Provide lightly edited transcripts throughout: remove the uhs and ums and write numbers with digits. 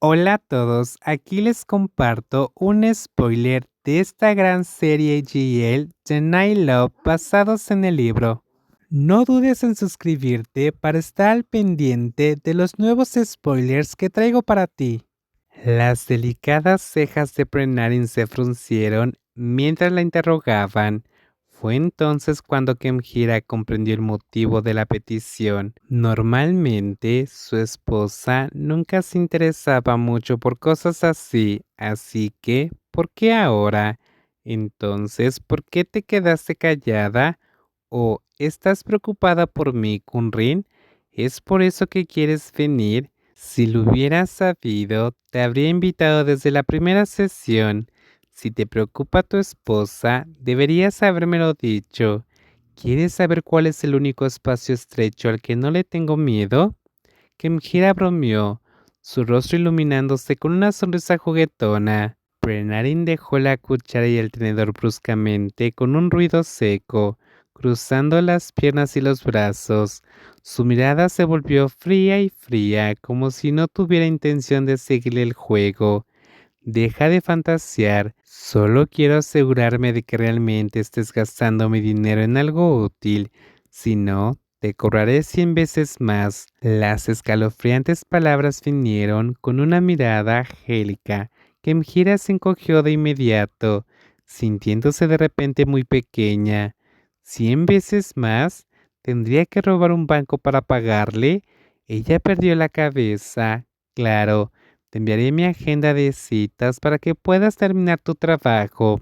Hola a todos, aquí les comparto un spoiler de esta gran serie GL The Night Love basados en el libro. No dudes en suscribirte para estar al pendiente de los nuevos spoilers que traigo para ti. Las delicadas cejas de Prenarin se fruncieron mientras la interrogaban. Fue entonces cuando Kemhira comprendió el motivo de la petición. Normalmente, su esposa nunca se interesaba mucho por cosas así que, ¿por qué ahora? Entonces, ¿por qué te quedaste callada? ¿O estás preocupada por mí, Kunrin? ¿Es por eso que quieres venir? Si lo hubieras sabido, te habría invitado desde la primera sesión. Si te preocupa tu esposa, deberías habérmelo dicho. ¿Quieres saber cuál es el único espacio estrecho al que no le tengo miedo? Kemhira bromeó, su rostro iluminándose con una sonrisa juguetona. Prenarin dejó la cuchara y el tenedor bruscamente con un ruido seco, cruzando las piernas y los brazos. Su mirada se volvió fría, como si no tuviera intención de seguirle el juego. Deja de fantasear, solo quiero asegurarme de que realmente estés gastando mi dinero en algo útil. Si no, te cobraré 100 veces más. Las escalofriantes palabras vinieron con una mirada angélica que Mjira se encogió de inmediato, sintiéndose de repente muy pequeña. ¿100 veces más? ¿Tendría que robar un banco para pagarle? Ella perdió la cabeza. Claro. Te enviaré mi agenda de citas para que puedas terminar tu trabajo.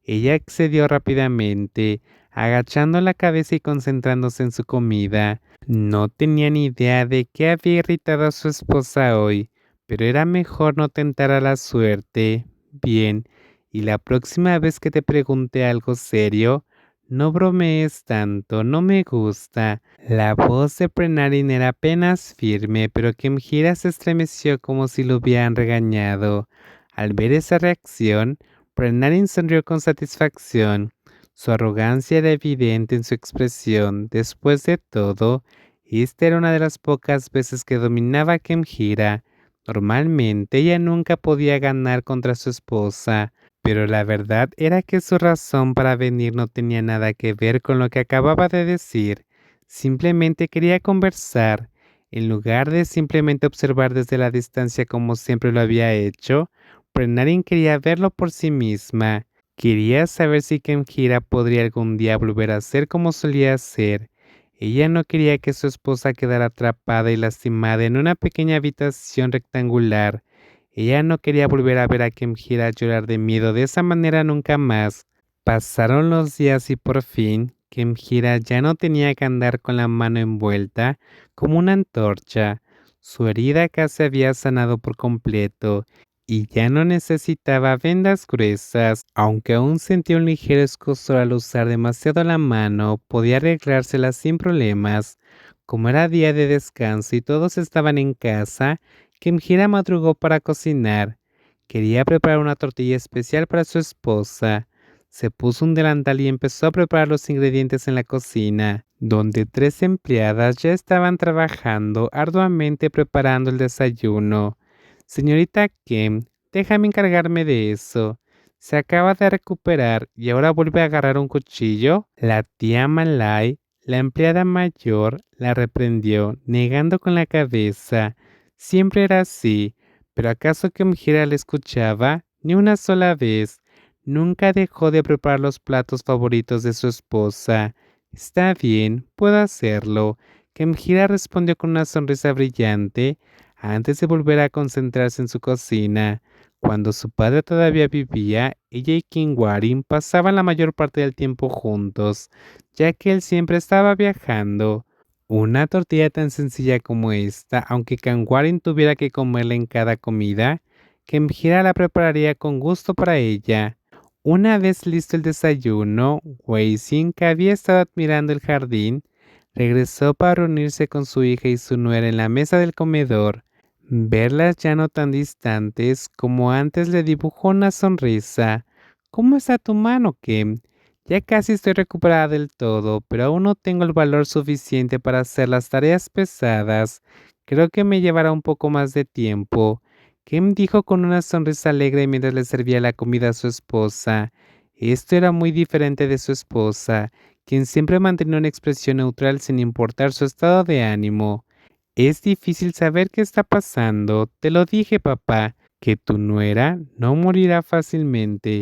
Ella accedió rápidamente, agachando la cabeza y concentrándose en su comida. No tenía ni idea de qué había irritado a su esposa hoy, pero era mejor no tentar a la suerte. Bien, y la próxima vez que te pregunte algo serio, no bromees tanto, no me gusta. La voz de Prenarin era apenas firme, pero Kemhira se estremeció como si lo hubieran regañado. Al ver esa reacción, Prenarin sonrió con satisfacción. Su arrogancia era evidente en su expresión. Después de todo, esta era una de las pocas veces que dominaba a Kemhira. Normalmente ella nunca podía ganar contra su esposa, pero la verdad era que su razón para venir no tenía nada que ver con lo que acababa de decir. Simplemente quería conversar. En lugar de simplemente observar desde la distancia como siempre lo había hecho, Prenarin quería verlo por sí misma. Quería saber si Kemhira podría algún día volver a ser como solía ser. Ella no quería que su esposa quedara atrapada y lastimada en una pequeña habitación rectangular. Ella no quería volver a ver a Kemhira llorar de miedo de esa manera nunca más. Pasaron los días y por fin, Kemhira ya no tenía que andar con la mano envuelta como una antorcha. Su herida casi había sanado por completo y ya no necesitaba vendas gruesas. Aunque aún sentía un ligero escozor al usar demasiado la mano, podía arreglársela sin problemas. Como era día de descanso y todos estaban en casa, Kemhira madrugó para cocinar. Quería preparar una tortilla especial para su esposa. Se puso un delantal y empezó a preparar los ingredientes en la cocina, donde 3 empleadas ya estaban trabajando arduamente preparando el desayuno. Señorita Kim, déjame encargarme de eso. Se acaba de recuperar y ahora vuelve a agarrar un cuchillo. La tía Malay, la empleada mayor, la reprendió, negando con la cabeza. Siempre era así, pero ¿acaso que Mjira le escuchaba? Ni una sola vez. Nunca dejó de preparar los platos favoritos de su esposa. Está bien, puedo hacerlo. Kemhira respondió con una sonrisa brillante antes de volver a concentrarse en su cocina. Cuando su padre todavía vivía, ella y Kingwarin pasaban la mayor parte del tiempo juntos, ya que él siempre estaba viajando. Una tortilla tan sencilla como esta, aunque Kangwarin tuviera que comerla en cada comida, Kemhira la prepararía con gusto para ella. Una vez listo el desayuno, Weixin, que había estado admirando el jardín, regresó para reunirse con su hija y su nuera en la mesa del comedor. Verlas ya no tan distantes como antes le dibujó una sonrisa. ¿Cómo está tu mano, Kem? Ya casi estoy recuperada del todo, pero aún no tengo el valor suficiente para hacer las tareas pesadas. Creo que me llevará un poco más de tiempo. Kim dijo con una sonrisa alegre mientras le servía la comida a su esposa. Esto era muy diferente de su esposa, quien siempre mantenía una expresión neutral sin importar su estado de ánimo. Es difícil saber qué está pasando. Te lo dije, papá, que tu nuera no morirá fácilmente.